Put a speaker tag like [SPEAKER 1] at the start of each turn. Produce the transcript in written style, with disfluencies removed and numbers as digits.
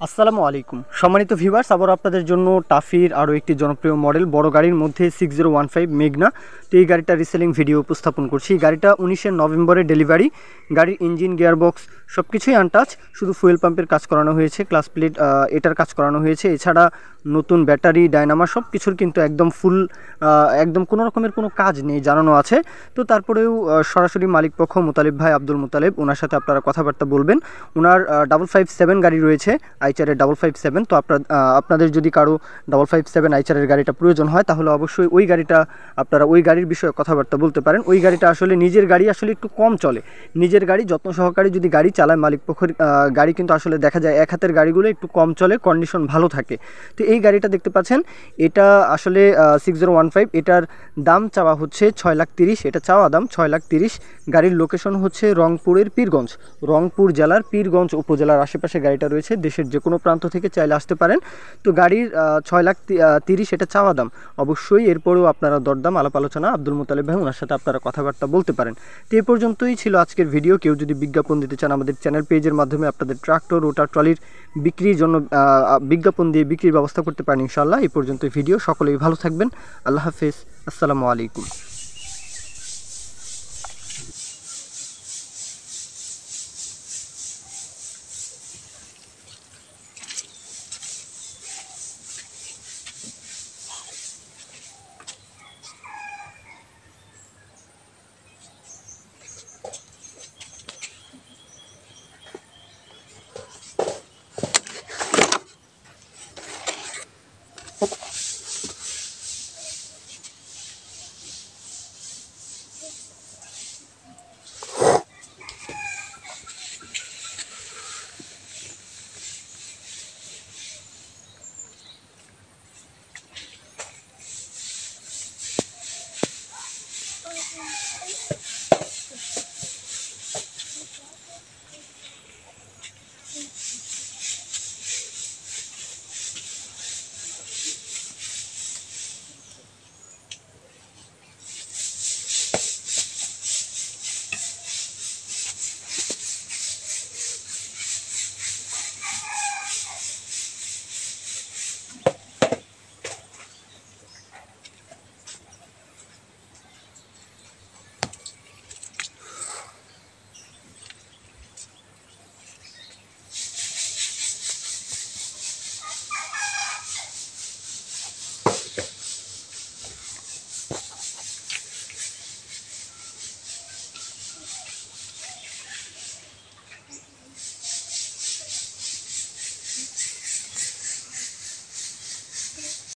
[SPEAKER 1] আসসালামু আলাইকুম সম্মানিত ভিউয়ার্স, আবার আপনাদের জন্য টাফির আরও একটি জনপ্রিয় মডেল বড় গাড়ির মধ্যে 6015 মেঘনা। তো এই গাড়িটা রিসেলিং ভিডিও উপস্থাপন করছি। এই গাড়িটা 19 নভেম্বরে ডেলিভারি। গাড়ির ইঞ্জিন, গিয়ারবক্স সব কিছুই আনটাচ, শুধু ফুয়েল পাম্পের কাজ করানো হয়েছে, ক্লাস প্লেট এটার কাজ করানো হয়েছে। এছাড়া নতুন ব্যাটারি, ডায়নামা সব কিছুর কিন্তু একদম ফুল, একদম কোনো রকমের কোনো কাজ নেই জানানো আছে। তো তারপরেও সরাসরি মালিক পক্ষ মুতালিব ভাই, আব্দুল মুতালিব, ওনার সাথে আপনারা কথাবার্তা বলবেন। ওনার 557 গাড়ি রয়েছে, আইচারের 557। তো আপনাদের যদি কারো 557 আইচারের গাড়িটা প্রয়োজন হয় তাহলে অবশ্যই ওই গাড়িটা আপনারা ওই গাড়ির বিষয়ে কথাবার্তা বলতে পারেন। ওই গাড়িটা আসলে নিজের গাড়ি, আসলে একটু কম চলে। নিজের গাড়ি যত্ন সহকারে যদি গাড়ি চালায় মালিক পক্ষের গাড়ি, কিন্তু আসলে দেখা যায় এক হাতের গাড়িগুলো একটু কম চলে, কন্ডিশন ভালো থাকে। তো এই গাড়িটা দেখতে পাচ্ছেন, এটা আসলে 6015। এটার দাম চাওয়া হচ্ছে 6,30,000, এটা চাওয়া দাম 6,30,000। গাড়ির লোকেশন হচ্ছে রংপুরের পীরগঞ্জ, রংপুর জেলার পীরগঞ্জ উপজেলার আশেপাশে গাড়িটা রয়েছে। দেশের যে কোনো প্রান্ত থেকে চাইলে আসতে পারেন। তো গাড়ির 6,30,000 এটা চাওয়া দাম। অবশ্যই এরপরেও আপনারা দরদাম আলাপ আলোচনা আব্দুল মুতালিব ভাই, ওনার সাথে আপনারা কথাবার্তা বলতে পারেন। তো এই পর্যন্তই ছিল আজকের ভিডিও। কেউ যদি বিজ্ঞাপন দিতে চান আমাদের চ্যানেল পেজের মাধ্যমে আপনাদের ট্রাক্টর, রোটার, ট্রলির বিক্রির জন্য বিজ্ঞাপন দিয়ে বিক্রির ব্যবস্থা করতে পারেন ইনশাআল্লাহ। এই পর্যন্তই ভিডিও। সকলেই ভালো থাকবেন। আল্লাহ হাফেজ। আসসালামু আলাইকুম।